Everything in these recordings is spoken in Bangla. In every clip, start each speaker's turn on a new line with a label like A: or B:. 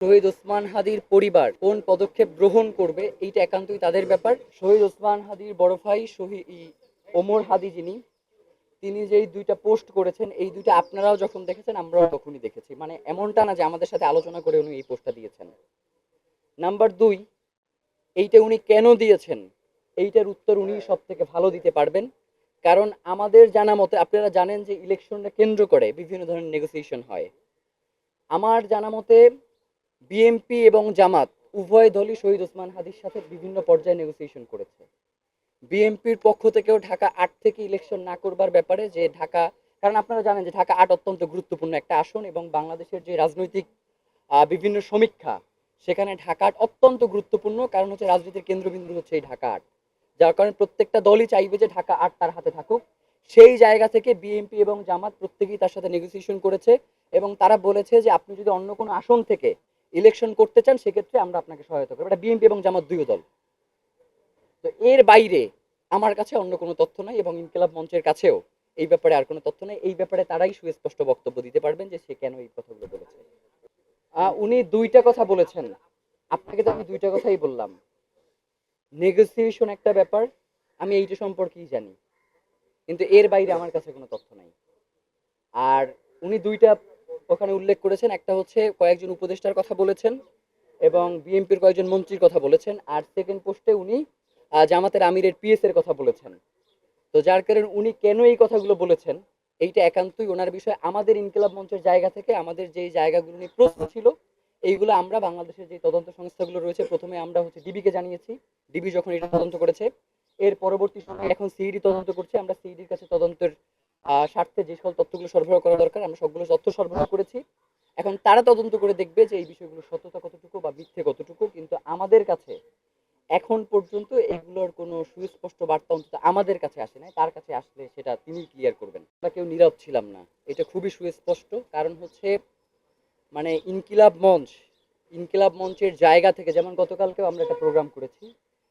A: শহীদ ওসমান হাদির পরিবার কোন পদক্ষেপ গ্রহণ করবে এইটা একান্তই তাদের ব্যাপার। শহীদ ওসমান হাদির বড় ভাই শহীদ ওমর হাদি যিনি, তিনি যেই দুইটা পোস্ট করেছেন এই দুইটা আপনারাও যখন দেখেছেন আমরাও তখনই দেখেছি। মানে এমনটা না যে আমাদের সাথে আলোচনা করে উনি এই পোস্টটা দিয়েছেন। নাম্বার দুই, এইটা উনি কেন দিয়েছেন এইটার উত্তর উনি সব থেকে ভালো দিতে পারবেন। কারণ আমাদের জানা মতে, আপনারা জানেন যে ইলেকশনটা কেন্দ্র করে বিভিন্ন ধরনের নেগোসিয়েশন হয়। আমার জানা মতে বিএনপি এবং জামাত উভয় দলই শহীদ ওসমান হাদির সাথে বিভিন্ন পর্যায়ে নেগোসিয়েশন করেছে। বিএনপির পক্ষ থেকেও ঢাকা ৮ থেকে ইলেকশন না করবার ব্যাপারে, যে ঢাকা, কারণ আপনারা জানেন যে ঢাকা ৮ অত্যন্ত গুরুত্বপূর্ণ একটা আসন এবং বাংলাদেশের যে রাজনৈতিক বিভিন্ন সমীক্ষা, সেখানে ঢাকা ৮ অত্যন্ত গুরুত্বপূর্ণ। কারণ হচ্ছে রাজনীতির কেন্দ্রবিন্দু হচ্ছে এই ঢাকা ৮, যার কারণে প্রত্যেকটা দলই চাইবে যে ঢাকা ৮ তার হাতে থাকুক। সেই জায়গা থেকে বিএনপি এবং জামাত প্রত্যেকেই তার সাথে নেগোসিয়েশন করেছে এবং তারা বলেছে যে আপনি যদি অন্য কোনো আসন থেকে ইলেকশন করতে চান সেক্ষেত্রে আমরা আপনাকে সহায়তা করবো। এটা বিএনপি এবং জামাত দুই দল। তো এর বাইরে আমার কাছে অন্য কোনো তথ্য নাই এবং ইনকিলাব মঞ্চের কাছেও এই ব্যাপারে আর কোনো তথ্য নেই। এই ব্যাপারে তারাই সুস্পষ্ট বক্তব্য দিতে পারবেন যে সে কেন এই কথাগুলো বলেছে। উনি দুইটা কথা বলেছেন, আপনাকে তো আমি দুইটা কথাই বললাম। নেগোসিয়েশন একটা ব্যাপার, আমি এইটা সম্পর্কেই জানি, কিন্তু এর বাইরে আমার কাছে কোনো তথ্য নাই। আর উনি দুইটা ওখানে উল্লেখ করেছেন, একটা হচ্ছে কয়েকজন উপদেষ্টার কথা বলেছেন এবং বিএনপির কয়েকজন মন্ত্রীর কথা বলেছেন, আর সেকেন্ড পোস্টে উনি জামাতের আমিরের পিএস এর কথা বলেছেন। তো যার কারণে উনি কেন এই কথাগুলো বলেছেন এইটা একান্তই ওনার বিষয়। আমাদের ইনকিলাব মঞ্চের জায়গা থেকে আমাদের যেই জায়গাগুলো নিয়ে প্রশ্ন ছিল এইগুলো আমরা বাংলাদেশের যে তদন্ত সংস্থাগুলো রয়েছে, প্রথমে আমরা হচ্ছে ডিবিকে জানিয়েছি। ডিবি যখন এটা তদন্ত করেছে, এর পরবর্তী সময় এখন সিইডি তদন্ত করছে। আমরা সিইডির কাছে তদন্তের স্বার্থে যে সকল তথ্যগুলো সরবরাহ করা দরকার আমরা সবগুলো তথ্য সরবরাহ করেছি। এখন তারা তদন্ত করে দেখবে যে এই বিষয়গুলো সত্যতা কতটুকু বা মিথ্যে কতটুকু। কিন্তু আমাদের কাছে এখন পর্যন্ত এগুলোর কোনো সুস্পষ্ট বার্তা অন্তত আমাদের কাছে আসে নাই। তার কাছে আসলে সেটা তিনি ক্লিয়ার করবেন। আমরা কেউ নীরব ছিলাম না, এটা খুবই সুস্পষ্ট। কারণ হচ্ছে মানে ইনকিলাব মঞ্চের জায়গা থেকে, যেমন গতকালকেও আমরা একটা প্রোগ্রাম করেছি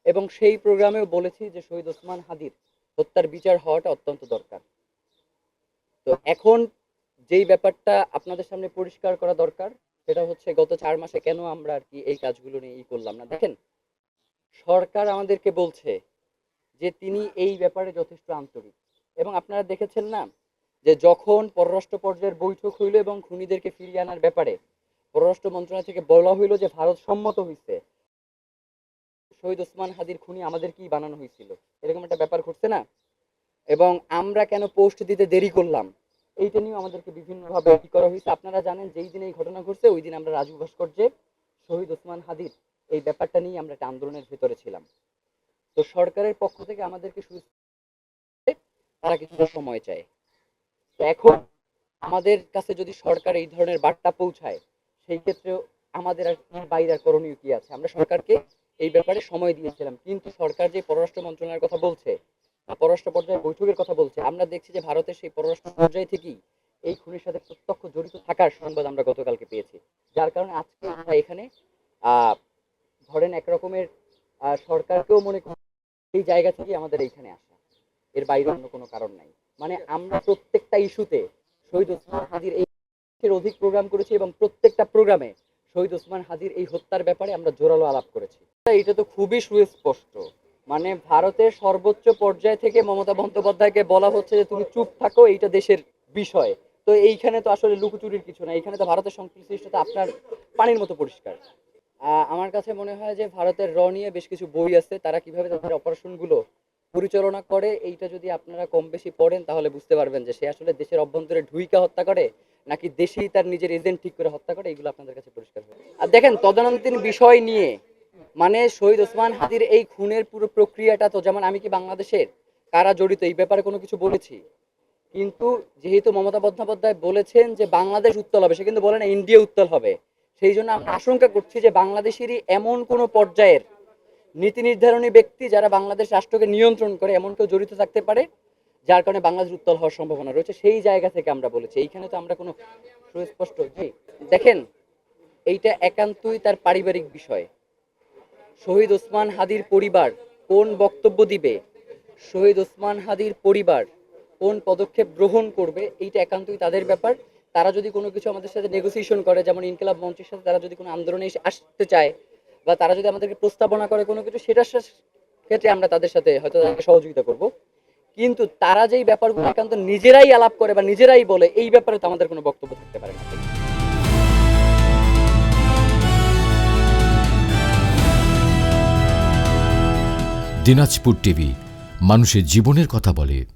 A: এবং সেই প্রোগ্রামেও বলেছি যে শহীদ ওসমান হাদির হত্যার বিচার হওয়াটা অত্যন্ত দরকার। তো এখন যেই ব্যাপারটা আপনাদের সামনে পরিষ্কার করা দরকার সেটা হচ্ছে গত ৪ মাসে কেন আমরা আর কি এই কাজগুলো নিয়ে করলাম না। দেখেন, সরকার আমাদেরকে বলছে যে তিনি এই ব্যাপারে যথেষ্ট আন্তরিক এবং আপনারা দেখেছেন না যে যখন পররাষ্ট্র পর্যায়ের বৈঠক হইল এবং খুনিদেরকে ফিরিয়ে আনার ব্যাপারে পররাষ্ট্র মন্ত্রণালয় থেকে বলা হইল যে ভারত সম্মত হয়েছে, শহীদ ওসমান হাদির খুনি আমাদের কি বানানো হয়েছিল, এরকম একটা ব্যাপার ঘটছে না? এবং আমরা কেন পোস্ট দিতে দেরি করলাম এইটা নিয়েও আমাদেরকে বিভিন্নভাবে কি করা হয়েছে। আপনারা জানেন যেই দিন এই ঘটনা ঘটছে ওই দিন আমরা রাজু ভাস্কর্যে শহীদ ওসমান হাদির এই ব্যাপারটা নিয়ে আমরা একটা আন্দোলনের ভেতরে ছিলাম। তো সরকারের পক্ষ থেকে আমাদেরকে তারা কিছুটা সময় চায়। তো এখন আমাদের কাছে যদি সরকার এই ধরনের বার্তা পৌঁছায় সেই ক্ষেত্রে আমাদের আর বাইরে আর করণীয় কি আছে? আমরা সরকারকে এই ব্যাপারে সময় দিয়েছিলাম, কিন্তু সরকার যে পররাষ্ট্র মন্ত্রণালয়ের কথা বলছে, পররাষ্ট্র পর্যায়ে বৈঠকের কথা বলছে, আমরা দেখছি যে ভারতের সেই পররাষ্ট্র পর্যায় থেকেই এই খুনের সাথে প্রত্যক্ষ জড়িত থাকার সংবাদ আমরা গতকালকে পেয়েছি। যার কারণে আজকে আমরা এখানে আহ ধরেন এক রকমের সরকারকেও মনে করি এই জায়গা থেকে আমাদের এইখানে আসা, এর বাইরে অন্য কোনো কারণ নাই। মানে আমরা প্রত্যেকটা ইস্যুতে শহীদ ওসমান হাদির এই অধিক প্রোগ্রাম করেছি এবং প্রত্যেকটা প্রোগ্রামে শহীদ ওসমান হাদির এই হত্যার ব্যাপারে আমরা জোরালো আলাপ করেছি। এটা তো খুবই সুস্পষ্ট। মানে ভারতের সর্বোচ্চ পর্যায় থেকে মমতা বন্দ্যোপাধ্যায়কে বলা হচ্ছে যে তুমি চুপ থাকো, এইটা দেশের বিষয়। তো এইখানে তো আসলে লুকোচুরির কিছু না, এইখানে তো ভারতের সংশ্লিষ্টতা আপনার পানির মতো পরিষ্কার। আমার কাছে মনে হয় যে ভারতের নিয়ে বেশ কিছু বই আছে, তারা কিভাবে তাদের অপারেশনগুলো পরিচালনা করে এইটা যদি আপনারা কম বেশি পড়েন তাহলে বুঝতে পারবেন যে সে আসলে দেশের অভ্যন্তরে ঢুইকা হত্যা করে নাকি দেশেই তার নিজের এজেন্ট ঠিক করে হত্যা করে, এইগুলো আপনাদের কাছে পরিষ্কার হবে। আর দেখেন, তদানীন্তন বিষয় নিয়ে মানে শহীদ ওসমান হাদির এই খুনের পুরো প্রক্রিয়াটা, তো যেমন আমি কি বাংলাদেশের কারা জড়িত এই ব্যাপারে কোনো কিছু বলেছি, কিন্তু যেহেতু মমতা বন্দ্যোপাধ্যায় বলেছেন যে বাংলাদেশ উত্তাল হবে, সে কিন্তু বলে না ইন্ডিয়া উত্তাল হবে। সেই জন্য আমরা আশঙ্কা করছি যে বাংলাদেশেরই এমন কোনো পর্যায়ের নীতি নির্ধারণী ব্যক্তি যারা বাংলাদেশ রাষ্ট্রকে নিয়ন্ত্রণ করে এমন কেউ জড়িত থাকতে পারে, যার কারণে বাংলাদেশ উত্তাল হওয়ার সম্ভাবনা রয়েছে। সেই জায়গা থেকে আমরা বলেছি, এইখানে তো আমরা কোনো সুস্পষ্ট জি দেখেন, এইটা একান্তই তার পারিবারিক বিষয়। শহীদ ওসমান হাদির পরিবার কোন বক্তব্য দিবে, শহীদ ওসমান হাদির পরিবার কোন পদক্ষেপ গ্রহণ করবে এইটা একান্তই তাদের ব্যাপার। তারা যদি কোনো কিছু আমাদের সাথে নেগোসিয়েশন করে, যেমন ইনকিলাব মঞ্চের সাথে তারা যদি কোনো আন্দোলনে আসতে চায় বা তারা যদি আমাদেরকে প্রস্তাবনা করে কোনো কিছু, সেটার ক্ষেত্রে আমরা তাদের সাথে হয়তো তাদেরকে সহযোগিতা করব। কিন্তু তারা যেই ব্যাপারগুলো একান্ত নিজেরাই আলাপ করে বা নিজেরাই বলে, এই ব্যাপারে তো আমাদের কোনো বক্তব্য থাকতে পারে না।
B: দিনাজপুর টিভি, মানুষের জীবনের কথা বলে।